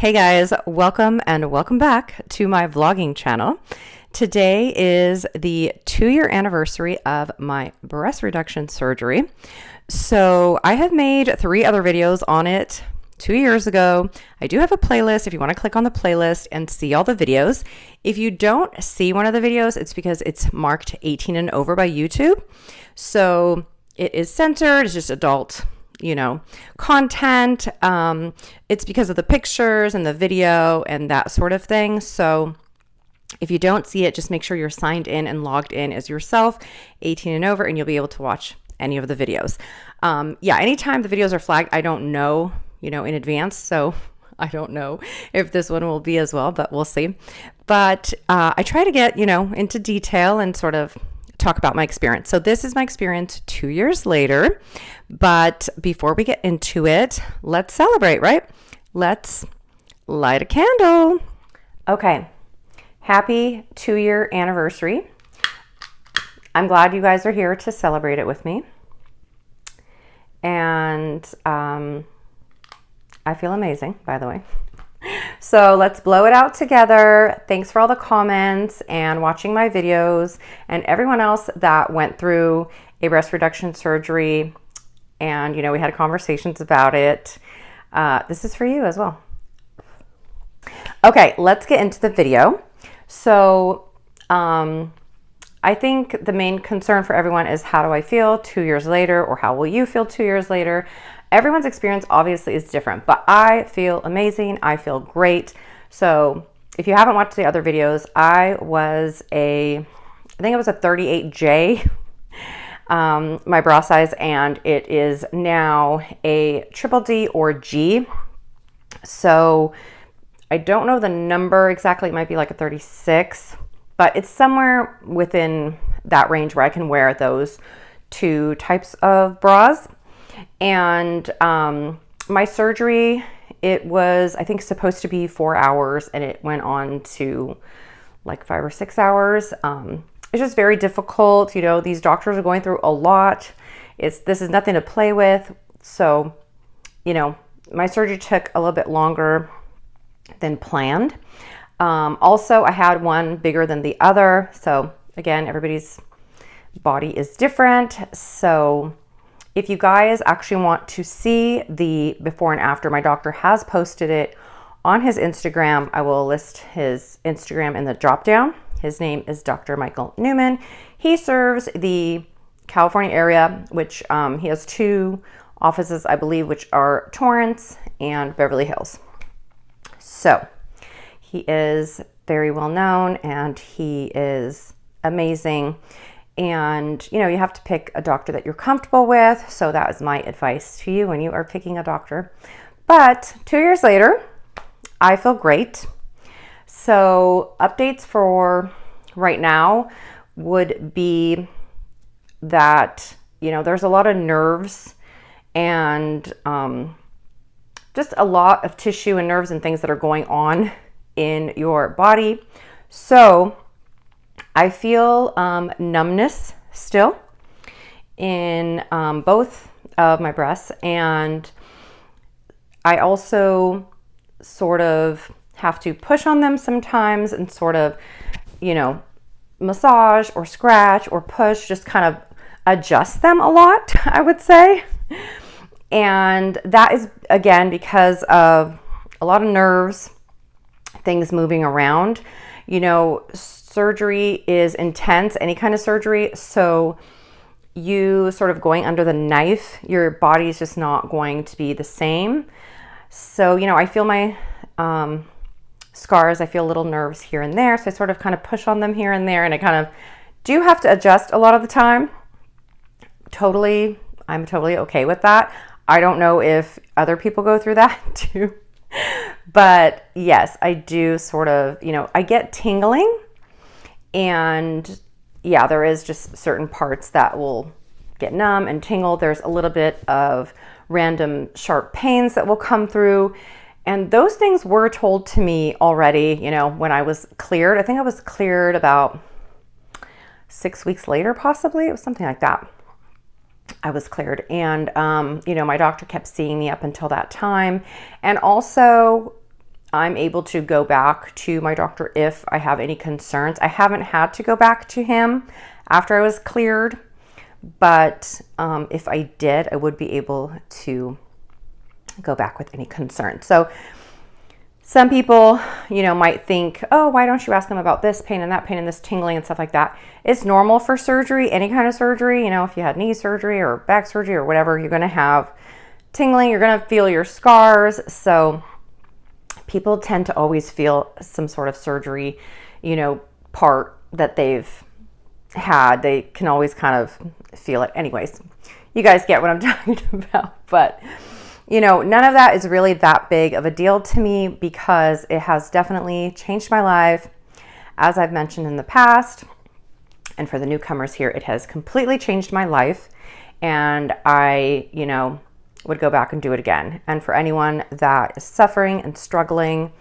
Hey guys, welcome and welcome back to my vlogging channel. Today is the 2-year anniversary of my breast reduction surgery. So I have made 3 other videos on it 2 years ago. I do have a playlist if you want to click on the playlist and see all the videos. If you don't see one of the videos, it's because it's marked 18 and over by YouTube. So it is censored, it's just adult content. It's because of the pictures and the video and that sort of thing. So if you don't see it, just make sure you're signed in and logged in as yourself, 18 and over, and you'll be able to watch any of the videos. Anytime the videos are flagged, I don't know, in advance. So I don't know if this one will be as well, but we'll see. But I try to get, into detail and sort of talk about my experience. So this is my experience 2 years later. But before we get into it, let's celebrate, right? Let's light a candle. Okay. Happy 2-year anniversary. I'm glad you guys are here to celebrate it with me. And I feel amazing, by the way. So let's blow it out together. Thanks for all the comments and watching my videos and everyone else that went through a breast reduction surgery. And, we had conversations about it. This is for you as well. Okay, let's get into the video. So I think the main concern for everyone is how do I feel 2 years later, or how will you feel 2 years later? Everyone's experience obviously is different, but I feel amazing. I feel great. So if you haven't watched the other videos, I think it was a 38J, my bra size, and it is now a triple D or G. So I don't know the number exactly. It might be like a 36, but it's somewhere within that range where I can wear those 2 types of bras. And my surgery, it was, I think, supposed to be 4 hours, and it went on to like 5 or 6 hours. It's just very difficult. These doctors are going through a lot. This is nothing to play with. So, my surgery took a little bit longer than planned. Also, I had one bigger than the other. So again, everybody's body is different. So if you guys actually want to see the before and after, my doctor has posted it on his Instagram. I will list his Instagram in the drop down. His name is Dr. Newman. He serves the California area, which he has 2 offices, I believe, which are Torrance and Beverly Hills. So he is very well known and he is amazing. And, you have to pick a doctor that you're comfortable with. So that is my advice to you when you are picking a doctor. But 2 years later, I feel great. So updates for right now would be that, there's a lot of nerves and just a lot of tissue and nerves and things that are going on in your body. So I feel numbness still in both of my breasts, and I also sort of have to push on them sometimes and sort of, massage or scratch or push, just kind of adjust them a lot, I would say. And that is, again, because of a lot of nerves, things moving around. Surgery is intense, any kind of surgery. So you sort of going under the knife, your body is just not going to be the same. So, I feel my scars. I feel little nerves here and there. So I sort of kind of push on them here and there. And I kind of do have to adjust a lot of the time. I'm totally okay with that. I don't know if other people go through that too. But yes, I do sort of, I get tingling. And yeah, there is just certain parts that will get numb and tingle. There's a little bit of random sharp pains that will come through. And those things were told to me already, when I was cleared. I think I was cleared about 6 weeks later, possibly. It was something like that. I was cleared. And, my doctor kept seeing me up until that time. And also, I'm able to go back to my doctor if I have any concerns. I haven't had to go back to him after I was cleared, but if I did, I would be able to go back with any concerns. So some people, might think, oh, why don't you ask them about this pain and that pain and this tingling and stuff like that? It's normal for surgery, any kind of surgery. If you had knee surgery or back surgery or whatever, you're going to have tingling, you're going to feel your scars. So people tend to always feel some sort of surgery, part that they've had. They can always kind of feel it. Anyways, you guys get what I'm talking about. But none of that is really that big of a deal to me because it has definitely changed my life. As I've mentioned in the past, and for the newcomers here, it has completely changed my life. And I, would go back and do it again. And for anyone that is suffering and struggling,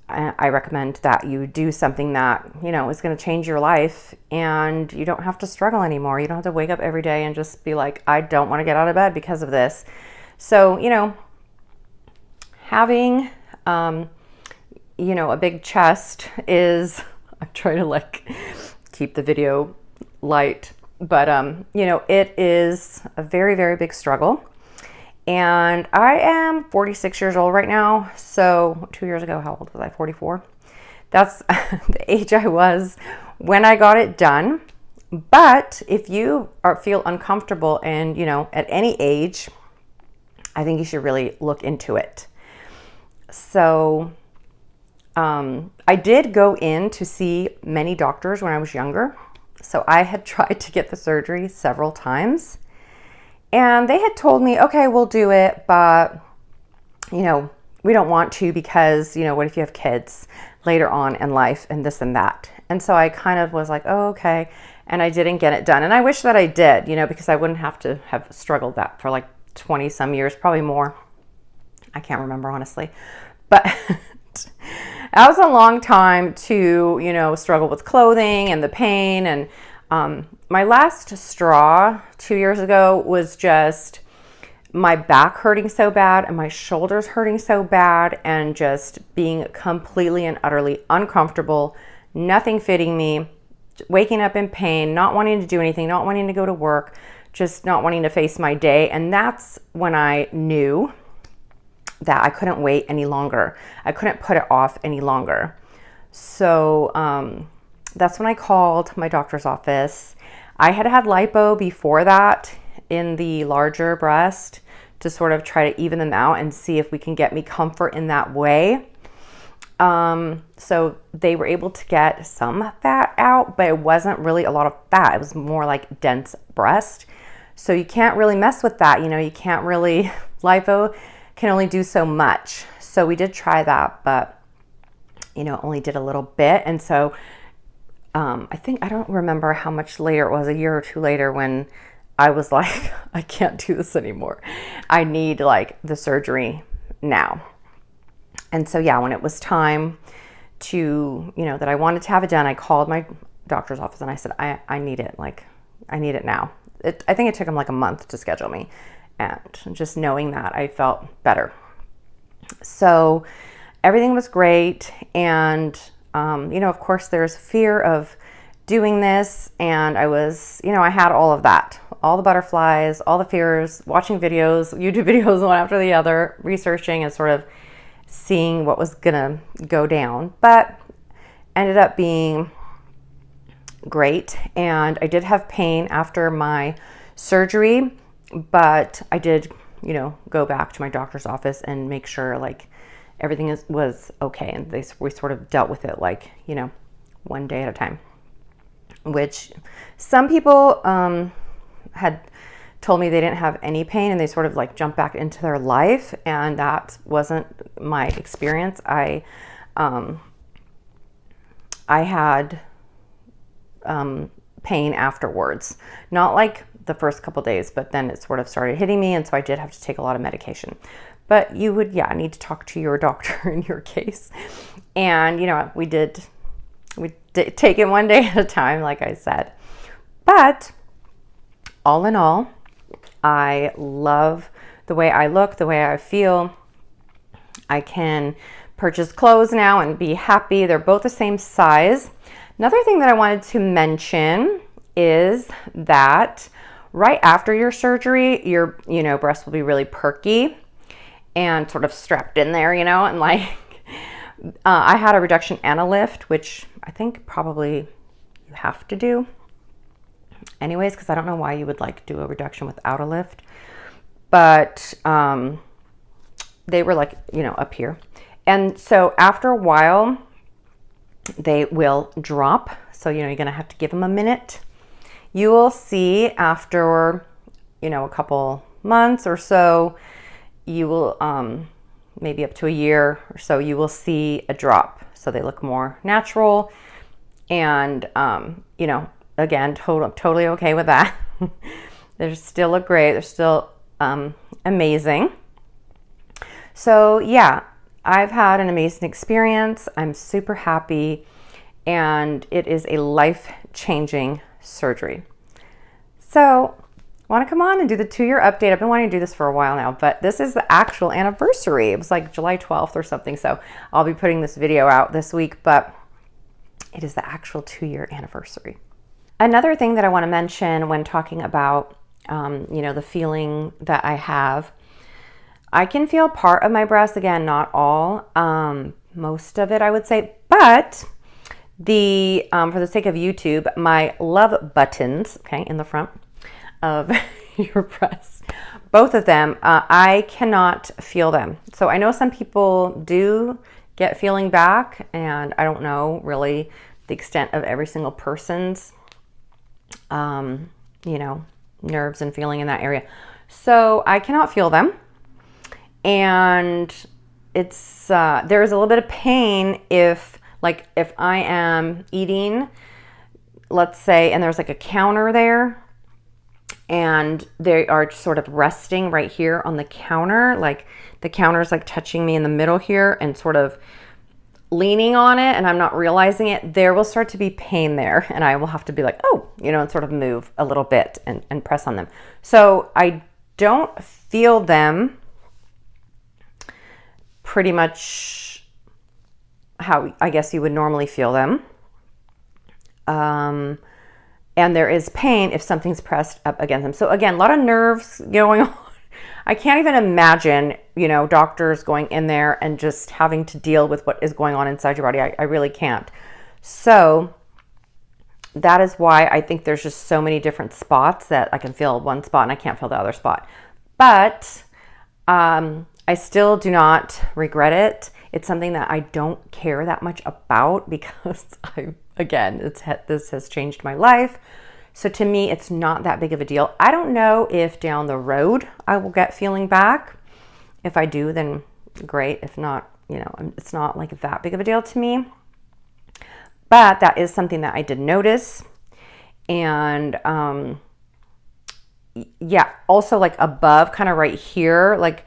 I recommend that you do something that, is going to change your life, and you don't have to struggle anymore. You don't have to wake up every day and just be like, I don't want to get out of bed because of this. So, having, a big chest is, I'm trying to keep the video light, but, it is a very, very big struggle. And I am 46 years old right now. So 2 years ago, how old was I? 44. That's the age I was when I got it done. But if you feel uncomfortable and, at any age, I think you should really look into it. So I did go in to see many doctors when I was younger. So I had tried to get the surgery several times. And they had told me, okay, we'll do it, but, we don't want to because, what if you have kids later on in life and this and that. And so I kind of was like, oh, okay. And I didn't get it done. And I wish that I did, because I wouldn't have to have struggled that for 20 some years, probably more. I can't remember, honestly. But that was a long time to, struggle with clothing and the pain. And my last straw 2 years ago was just my back hurting so bad and my shoulders hurting so bad and just being completely and utterly uncomfortable, nothing fitting me, waking up in pain, not wanting to do anything, not wanting to go to work, just not wanting to face my day. And that's when I knew that I couldn't wait any longer. I couldn't put it off any longer. So that's when I called my doctor's office. I had had lipo before that in the larger breast to sort of try to even them out and see if we can get me comfort in that way. So they were able to get some fat out, but it wasn't really a lot of fat. It was more like dense breast. So you can't really mess with that. You can't really, lipo can only do so much. So we did try that, but, only did a little bit. And so I don't remember how much later it was, a year or two later, when I was like, I can't do this anymore. I need the surgery now. And so, yeah, when it was time to, that I wanted to have it done, I called my doctor's office and I said, I need it. I need it now. I think it took him a month to schedule me. And just knowing that, I felt better. So everything was great. And of course, there's fear of doing this. And I was, I had all of that, all the butterflies, all the fears, watching videos, YouTube videos, one after the other, researching and sort of seeing what was going to go down. But ended up being great. And I did have pain after my surgery, but I did, go back to my doctor's office and make sure everything was okay. And we sort of dealt with it one day at a time, which some people had told me they didn't have any pain and they sort of jumped back into their life. And that wasn't my experience. I had pain afterwards, not the first couple days, but then it sort of started hitting me. And so I did have to take a lot of medication. But you would, need to talk to your doctor in your case. And, we did take it one day at a time, like I said. But all in all, I love the way I look, the way I feel. I can purchase clothes now and be happy. They're both the same size. Another thing that I wanted to mention is that right after your surgery, your, breast will be really perky and sort of strapped in there, and like, I had a reduction and a lift, which I think probably you have to do anyways, because I don't know why you would like do a reduction without a lift, but they were like, up here. And so after a while, they will drop. So, you're going to have to give them a minute. You will see after, a couple months or so, you will, maybe up to a year or so, you will see a drop. So they look more natural. And, again, totally okay with that. They still look great. They're still amazing. So yeah, I've had an amazing experience. I'm super happy, and it is a life-changing surgery. So I want to come on and do the 2-year update. I've been wanting to do this for a while now, but this is the actual anniversary. It was like July 12th or something. So I'll be putting this video out this week, but it is the actual 2-year anniversary. Another thing that I want to mention when talking about, the feeling that I have, I can feel part of my breast, again, not all, most of it, I would say, but for the sake of YouTube, my love buttons, okay, in the front of your breast, both of them, I cannot feel them. So I know some people do get feeling back, and I don't know really the extent of every single person's, nerves and feeling in that area. So I cannot feel them. And it's, there is a little bit of pain if I am eating, let's say, and there's like a counter there, and they are sort of resting right here on the counter, like the counter is like touching me in the middle here and sort of leaning on it, and I'm not realizing it, there will start to be pain there, and I will have to be like, oh, and sort of move a little bit and press on them. So I don't feel them pretty much how I guess you would normally feel them. And there is pain if something's pressed up against them. So again, a lot of nerves going on. I can't even imagine, doctors going in there and just having to deal with what is going on inside your body. I really can't. So that is why I think there's just so many different spots that I can feel one spot and I can't feel the other spot. But I still do not regret it. It's something that I don't care that much about because this has changed my life. So to me, it's not that big of a deal. I don't know if down the road I will get feeling back. If I do, then great. If not, it's not like that big of a deal to me. But that is something that I did notice. And yeah, also like above, kind of right here, like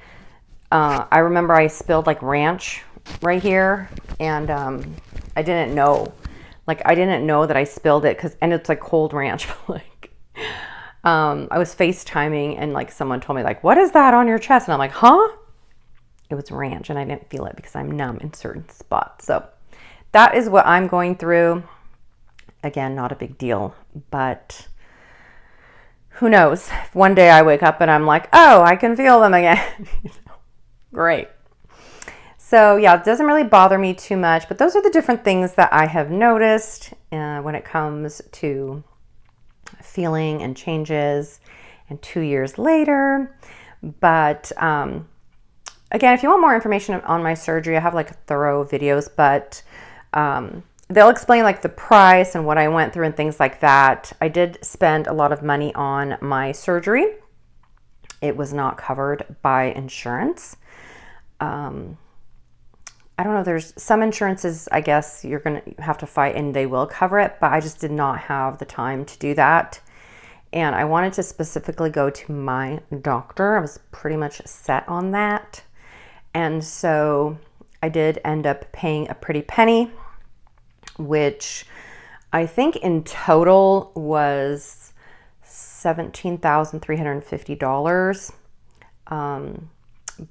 I remember I spilled like ranch right here, and I didn't know. I didn't know that I spilled it and it's like cold ranch. I was FaceTiming and like someone told me like, what is that on your chest? And I'm like, huh? It was ranch, and I didn't feel it because I'm numb in certain spots. So that is what I'm going through. Again, not a big deal, but who knows? If one day I wake up and I'm like, oh, I can feel them again. Great. So yeah, it doesn't really bother me too much, but those are the different things that I have noticed when it comes to feeling and changes, and 2 years later. But again, if you want more information on my surgery, I have like thorough videos, but they'll explain like the price and what I went through and things like that. I did spend a lot of money on my surgery. It was not covered by insurance. I don't know, there's some insurances, I guess you're going to have to fight and they will cover it, but I just did not have the time to do that. And I wanted to specifically go to my doctor. I was pretty much set on that. And so I did end up paying a pretty penny, which I think in total was $17,350.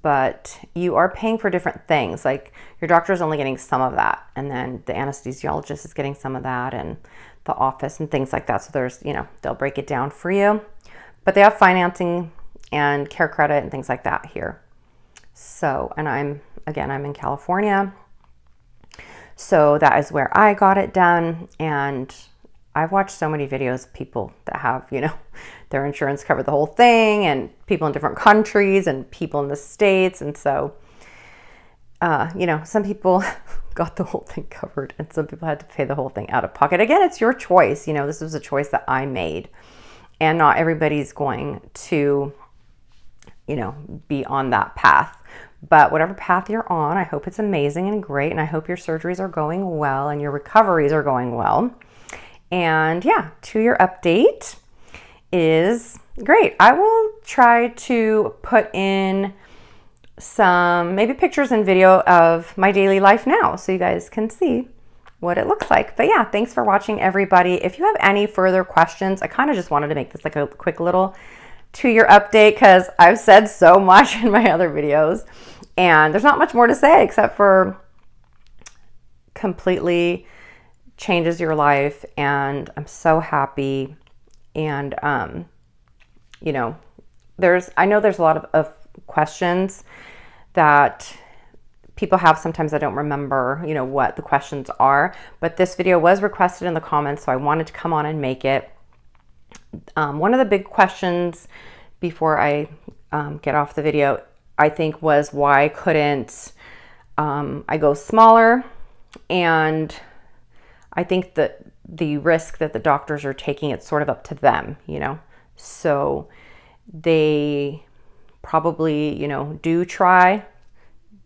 but you are paying for different things. Like your doctor is only getting some of that, and then the anesthesiologist is getting some of that, and the office and things like that. So there's, they'll break it down for you, but they have financing and care credit and things like that here. So, and I'm in California, so that is where I got it done. And I've watched so many videos of people that have, their insurance covered the whole thing, and people in different countries and people in the States. And so, some people got the whole thing covered and some people had to pay the whole thing out of pocket. Again, it's your choice. This was a choice that I made, and not everybody's going to, be on that path. But whatever path you're on, I hope it's amazing and great. And I hope your surgeries are going well and your recoveries are going well. And yeah, 2-year update is great. I will try to put in some maybe pictures and video of my daily life now so you guys can see what it looks like. But yeah, thanks for watching, everybody. If you have any further questions, I kind of just wanted to make this like a quick little 2-year update because I've said so much in my other videos and there's not much more to say except for completely changes your life, and I'm so happy. And I know there's a lot of questions that people have. Sometimes I don't remember what the questions are, but this video was requested in the comments, so I wanted to come on and make it. One of the big questions before I get off the video, I think, was why couldn't I go smaller? And I think that the risk that the doctors are taking, it's sort of up to them, so they probably, do try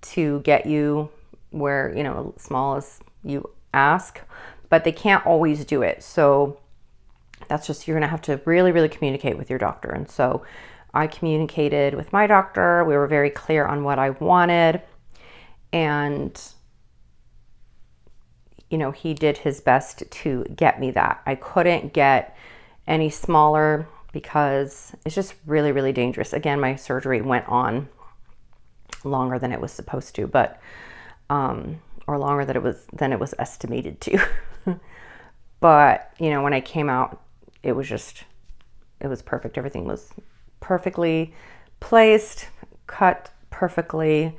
to get you where, small as you ask, but they can't always do it. So that's just, you're going to have to really, really communicate with your doctor. And so I communicated with my doctor. We were very clear on what I wanted, and he did his best to get me that. I couldn't get any smaller because it's just really, really dangerous. Again, my surgery went on longer than it was supposed to, but or longer than it was estimated to. But when I came out, it was perfect. Everything was perfectly placed, cut perfectly.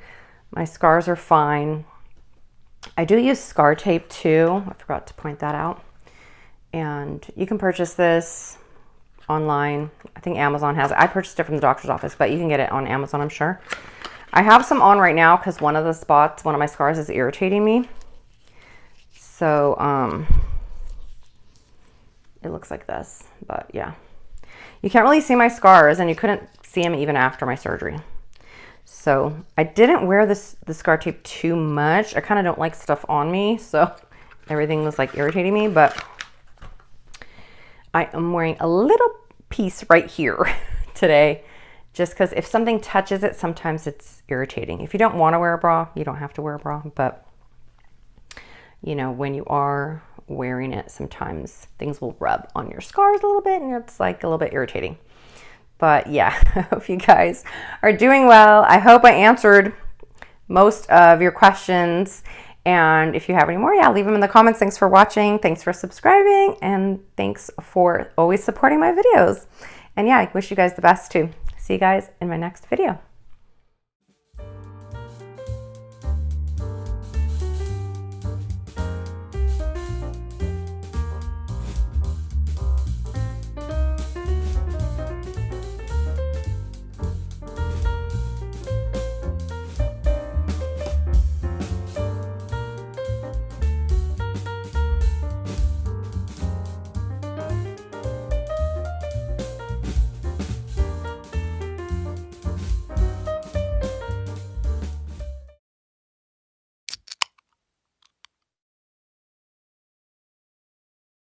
My scars are fine. I do use scar tape too. I forgot to point that out. And you can purchase this online. I think Amazon has it. I purchased it from the doctor's office, but you can get it on Amazon, I'm sure. I have some on right now because one of my scars is irritating me. So it looks like this, but yeah. You can't really see my scars, and you couldn't see them even after my surgery. So I didn't wear the scar tape too much. I kind of don't like stuff on me, so everything was like irritating me, but I am wearing a little piece right here today, just because if something touches it, sometimes it's irritating. If you don't want to wear a bra, you don't have to wear a bra, but when you are wearing it, sometimes things will rub on your scars a little bit, and it's like a little bit irritating. But yeah, I hope you guys are doing well. I hope I answered most of your questions. And if you have any more, leave them in the comments. Thanks for watching. Thanks for subscribing. And thanks for always supporting my videos. And I wish you guys the best too. See you guys in my next video.